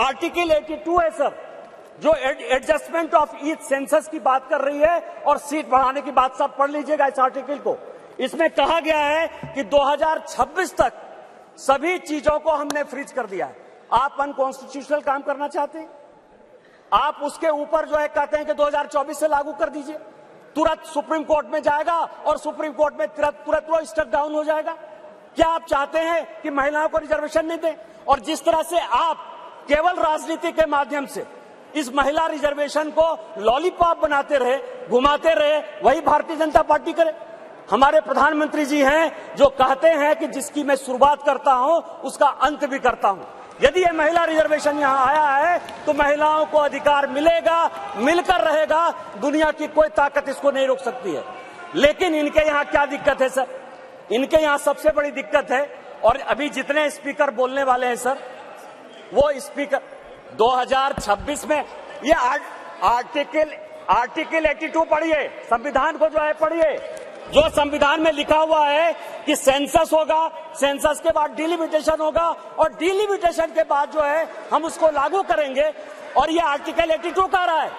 Article 82 है sir, जो adjustment of each census की बात कर रही है और सीट बढ़ाने की बात। सब पढ़ लीजिएगा इस आर्टिकल को। इसमें कहा गया है कि 2026 तक सभी चीजों को हमने फ्रीज कर दिया है। आप अनकॉन्स्टिट्यूशनल काम करना चाहते हैं, आप उसके ऊपर जो है कहते हैं कि 2024 से लागू कर दीजिए। तुरंत सुप्रीम कोर्ट में जाएगा और सुप्रीम कोर्ट में तुरंत वो स्टक डाउन हो जाएगा। क्या आप चाहते हैं कि महिलाओं को रिजर्वेशन नहीं दें? और जिस तरह से आप केवल राजनीति के माध्यम से इस महिला रिजर्वेशन को लॉलीपॉप बनाते रहे, घुमाते रहे, वही भारतीय जनता पार्टी करे। हमारे प्रधानमंत्री जी हैं जो कहते हैं कि जिसकी मैं शुरुआत करता हूं उसका अंत भी करता हूं। यदि ये महिला रिजर्वेशन यहां आया है तो महिलाओं को अधिकार मिलेगा, मिलकर रहेगा। दुनिया की कोई ताकत इसको नहीं रोक सकती है। लेकिन इनके यहां क्या दिक्कत है सर? इनके यहां सबसे बड़ी दिक्कत है, और अभी जितने स्पीकर बोलने वाले हैं सर, वो स्पीकर 2026 में ये आर्टिकल 82 पढ़िए, संविधान को जो है पढ़िए। जो संविधान में लिखा हुआ है कि सेंसस होगा, सेंसस के बाद डिलिमिटेशन होगा, और डिलिमिटेशन के बाद जो है हम उसको लागू करेंगे, और ये आर्टिकल 82 कह रहा है।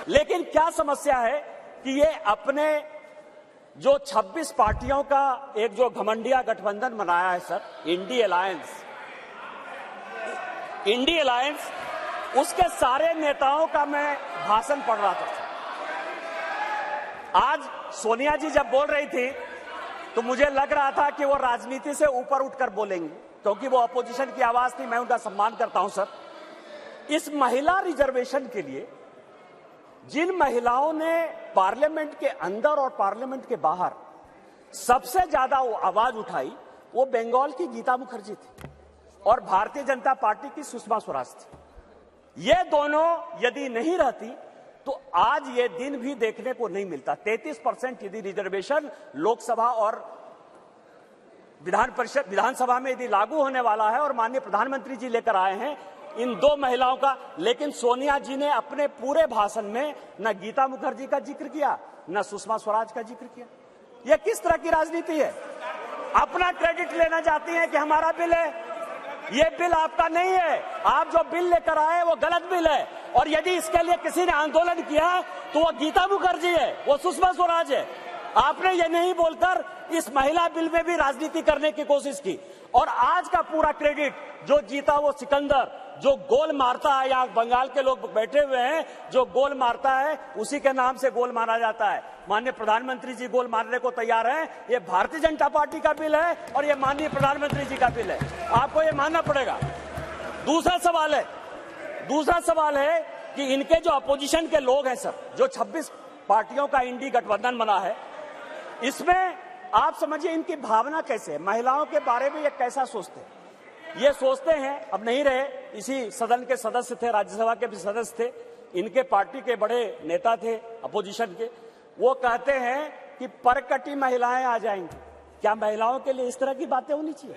लेकिन क्या समस्या है कि ये अपने जो 26 पार्टियों का एक जो घमंडिया गठबंधन बनाया है सर, इंडी अलायंस, उसके सारे नेताओं का मैं भाषण पढ़ रहा था। आज सोनिया जी जब बोल रही थी तो मुझे लग रहा था कि वो राजनीति से ऊपर उठकर बोलेंगी, क्योंकि वो अपोजिशन की आवाज थी। मैं उनका सम्मान करता हूं सर। इस महिला रिजर्वेशन के लिए जिन महिलाओं ने पार्लियामेंट के अंदर और पार्लियामेंट के बाहर सबसे ज्यादा आवाज उठाई, वो बंगाल की गीता मुखर्जी थी और भारतीय जनता पार्टी की सुषमा स्वराज थी। ये दोनों यदि नहीं रहती तो आज ये दिन भी देखने को नहीं मिलता। 33% यदि रिजर्वेशन लोकसभा और विधानसभा में यदि लागू होने वाला है और माननीय प्रधानमंत्री जी लेकर आए हैं इन दो महिलाओं का, लेकिन सोनिया जी ने अपने पूरे भाषण में न गीता मुखर्जी का जिक्र किया, न सुषमा स्वराज का जिक्र किया। यह किस तरह की राजनीति है? अपना क्रेडिट लेना चाहती हैं कि हमारा बिल है। ये बिल आपका नहीं है। आप जो बिल लेकर आए वो गलत बिल है, और यदि इसके लिए किसी ने आंदोलन किया तो वो गीता मुखर्जी है, वो सुषमा स्वराज है। आपने ये नहीं बोलकर इस महिला बिल में भी राजनीति करने की कोशिश की, और आज का पूरा क्रेडिट जो जीता वो सिकंदर, जो गोल मारता है, यहाँ बंगाल के लोग बैठे हुए हैं, जो गोल मारता है उसी के नाम से गोल मारा जाता है। माननीय प्रधानमंत्री जी गोल मारने को तैयार हैं। ये भारतीय जनता पार्टी का बिल है और ये माननीय प्रधानमंत्री जी का बिल है, आपको ये मानना पड़ेगा। दूसरा सवाल है कि इनके जो अपोजिशन के लोग हैं सर, जो 26 पार्टियों का इंडी गठबंधन बना है, इसमें आप समझिए इनकी भावना कैसे है, महिलाओं के बारे में ये कैसा सोचते हैं। ये सोचते हैं, अब नहीं रहे, इसी सदन के सदस्य थे, राज्यसभा के भी सदस्य थे, इनके पार्टी के बड़े नेता थे अपोजिशन के, वो कहते हैं कि परकटी महिलाएं आ जाएंगी। क्या महिलाओं के लिए इस तरह की बातें होनी चाहिए?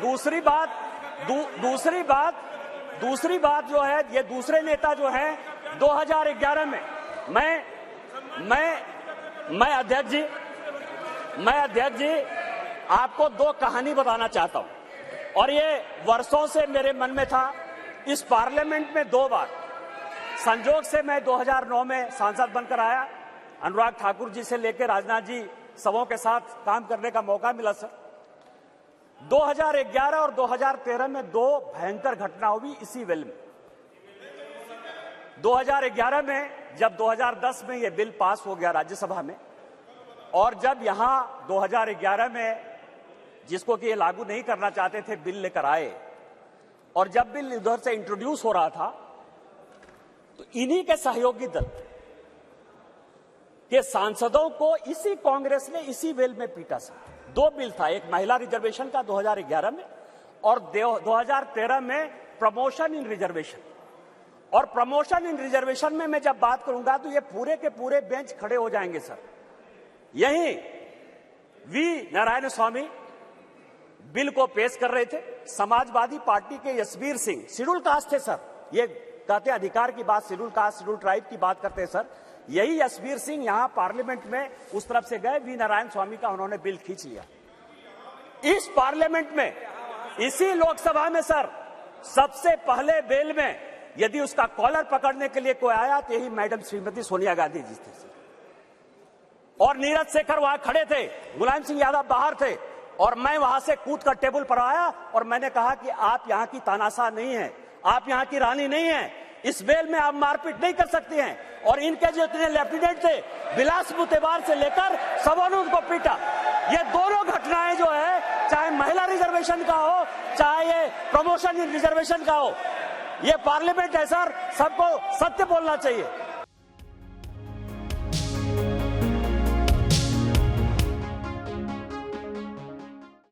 दूसरी बात जो है, ये दूसरे नेता जो है 2011 में मैं अध्यक्ष जी आपको दो कहानी बताना चाहता हूं, और ये वर्षों से मेरे मन में था। इस पार्लियामेंट में 2 बार संजोग से मैं 2009 में सांसद बनकर आया, अनुराग ठाकुर जी से लेकर राजनाथ जी सबों के साथ काम करने का मौका मिला सर। 2011 और 2013 में 2 भयंकर घटना हुई इसी वेल में। 2011 में जब 2010 में ये बिल पास हो गया राज्यसभा में, और जब यहां 2011 में जिसको कि ये लागू नहीं करना चाहते थे बिल लेकर आए, और जब बिल इधर से इंट्रोड्यूस हो रहा था तो इन्हीं के सहयोगी दल के सांसदों को इसी कांग्रेस ने इसी वेल में पीटा सर। 2 बिल था, एक महिला रिजर्वेशन का 2011 में, और 2013 में प्रमोशन इन रिजर्वेशन। और प्रमोशन इन रिजर्वेशन में मैं जब बात करूंगा तो ये पूरे के पूरे बेंच खड़े हो जाएंगे सर। यही वी नारायण स्वामी बिल को पेश कर रहे थे, समाजवादी पार्टी के यशवीर सिंह, शेड्यूल कास्ट थे सर, ये कहते अधिकार की बात, शेड्यूल कास्ट शेड्यूल ट्राइब की बात करते हैं सर। यही यशवीर सिंह यहां पार्लियामेंट में उस तरफ से गए, वी नारायण स्वामी का उन्होंने बिल खींच लिया। इस पार्लियामेंट में इसी लोकसभा में सर सबसे पहले बेल में यदि उसका कॉलर पकड़ने के लिए कोई आया तो यही मैडम श्रीमती सोनिया गांधी जी थे और नीरज शेखर वहां खड़े थे, मुलायम सिंह यादव बाहर थे और मैं वहां से कूद कर टेबल पर आया और मैंने कहा कि आप यहां की तानाशाह नहीं है, आप यहां की रानी नहीं है, इस बेल में आप मारपीट नहीं कर सकते हैं। और इनके जो इतने लेफ्टिनेंट थे बिलास मुतेबार से लेकर सबों ने उनको पीटा। ये दोनों घटनाएं जो है, चाहे महिला रिजर्वेशन का हो चाहे ये प्रमोशन रिजर्वेशन का हो, ये पार्लियामेंट है सर, सबको सत्य बोलना चाहिए।